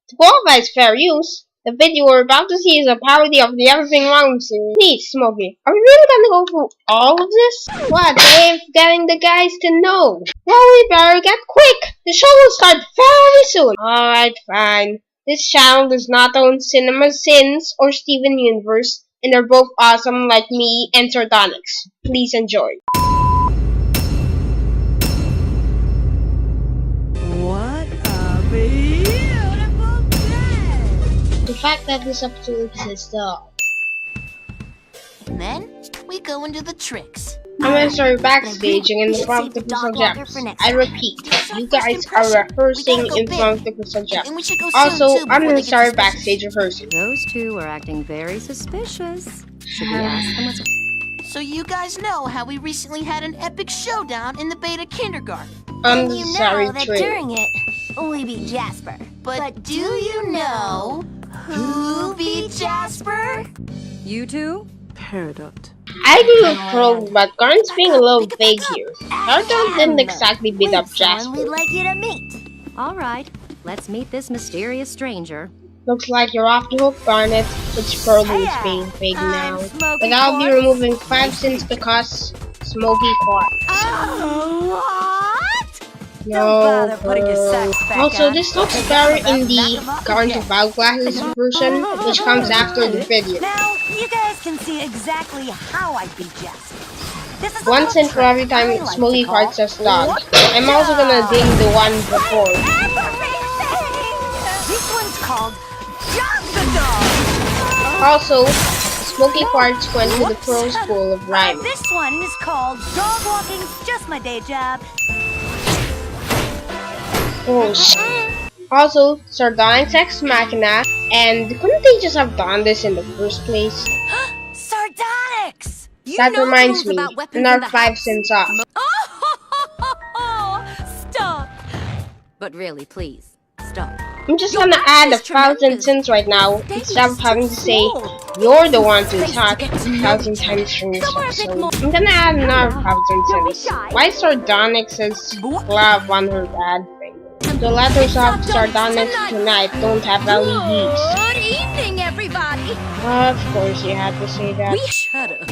To qualify its fair use, the video we're about to see is a parody of the Everything Wrong series. Please, Smokey, are we really gonna go through all of this? What, Dave? Getting the guys to know. Well, we better get quick. The show will start very soon. Alright, fine. This channel does not own Cinema Sins or Steven Universe, and they're both awesome like me and Sardonyx. Please enjoy. What a beautiful day! The fact that this episode exists though. And then we go into the tricks. I'm gonna start backstaging in front of the Crystal Gems. I repeat, you guys are rehearsing in front of the Crystal Gems. Also, I'm gonna start backstage rehearsing. Those two are acting very suspicious. Should we ask them what's... So you guys know how we recently had an epic showdown in the Beta Kindergarten. I'm You sorry, know that Trey. during it, we beat Jasper. But do you know who beat Jasper? You two? Peridot. I agree with Pearl, but Garn's being a little vague here. Carton didn't exactly beat up Someone we'd Jasper. like you to meet. All right, let's meet this mysterious stranger. Looks like you're off the hook, Garnet. It's Pearl who's being vague now. But I'll be removing 5 sins because Smoky Quartz. What? No, bother putting your Pearl. socks back Also, on. this looks better in the Garnet of Hourglasses version, which comes after the video. Now, you guys can see exactly how I beat Jasper. This is a One little sin for trick every time I like Smoky to call Quartz says dog. What I'm also gonna Dog? ding the one before. Everything! This one's called Dog the Dog. Also, Smoky Quartz went to the Pro School of Rhyming. This one is called Dog Walking's Just My Day Job. Oh shit. Also, Sardonyx Ex Machina, and couldn't they just have done this in the first place? Sardonyx! That reminds me, another 5 cents off. Stop! But really, please, stop. I'm just gonna add 1,000 cents right now, instead of having to say, you're the one to talk 1,000 times during this episode. I'm gonna add another 1,000 cents. Why Sardonyx's glove on her bad thing? The letters of Sardonyx tonight don't have LEDs. Good evening, everybody! Of course you had to say that. Shut up.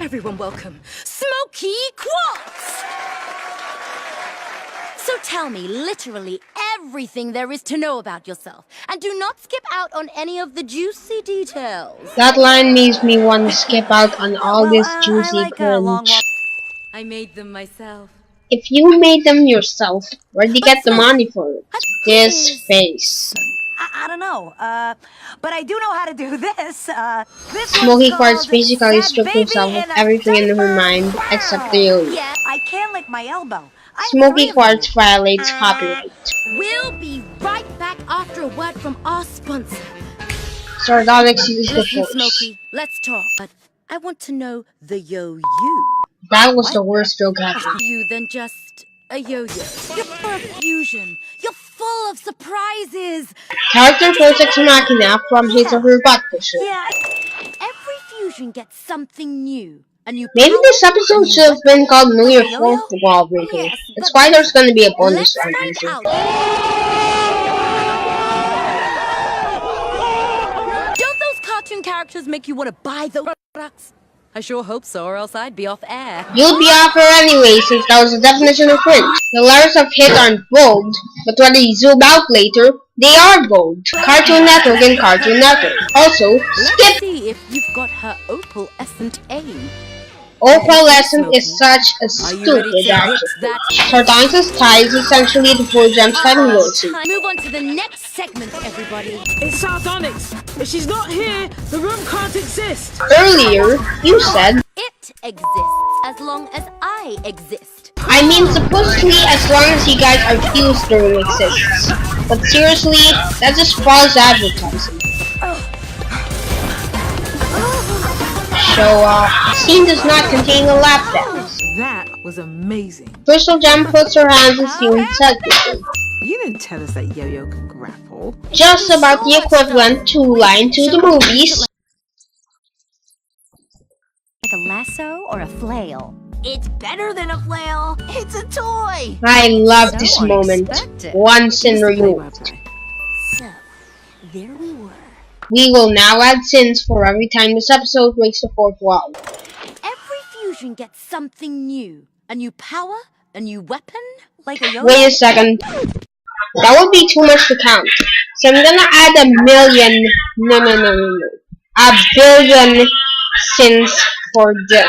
Everyone welcome, Smoky Quartz! So tell me literally everything there is to know about yourself, and do not skip out on any of the juicy details. That line makes me want to skip out on all this juicy cringe. I made them myself. If you made them yourself, where'd you get the money for it? This face. I don't know, but I do know how to do this. This Smoky one's Quartz called basically Sad stripped Baby himself in of a everything in her Diaper mind World. except the alien. Yeah, I can lick my elbow. I have Smoky 3 of Quartz them. violates copyright. We'll be right back after a word from our sponsor. Sardonyx uses the Listen, force. Smokey, let's talk. But I want to know the yo-yo. That was the worst joke ever. You than just a yo-yo. You're full of fusion. You're full of surprises. Character pulls Ex Machina from his or her butt cushion. Yeah, Every fusion gets something new. A new Maybe power, this episode a new should have been called Know Your Yo-yo? Fourth Wall Breaker. Yes, That's but why there's gonna be a bonus Let's round find user. out. Don't those cartoon characters make you want to buy those products? I sure hope so, or else I'd be off air. You'll be off air anyway, since that was the definition of cringe. The letters of hit aren't bold, but when they zoom out later, they are bold. Cartoon Network and Cartoon Network. Also, Let's skip! see if you've got her opalescent aim. Opalescent is such a Are you ready stupid to action. hit that? Sardonyx's tie is essentially the 4 gems fighting lawsuit. Move on to the next segment, everybody. It's Sardonyx. If she's not here, the room can't exist. Earlier, you said, It exists as long as I exist. I mean supposedly as long as you guys are fused during exists. But seriously, that's just false advertising. Show off. Scene does not contain a lap dance. That was amazing. Crystal Gem puts her hands in Steven's head cushion. You didn't tell us that Yo-Yo can grapple. Just about the equivalent to line to the movies. Like a lasso or a flail? It's better than a flail. It's a toy. I love So this moment. unexpected. Once in removed. So, there we were. We will now add sins for every time this episode breaks the fourth wall. Every fusion gets something new. A new power, a new weapon, like a yo-yo. Wait a second. That would be too much to count. So I'm gonna add a million. No. A billion sins for the.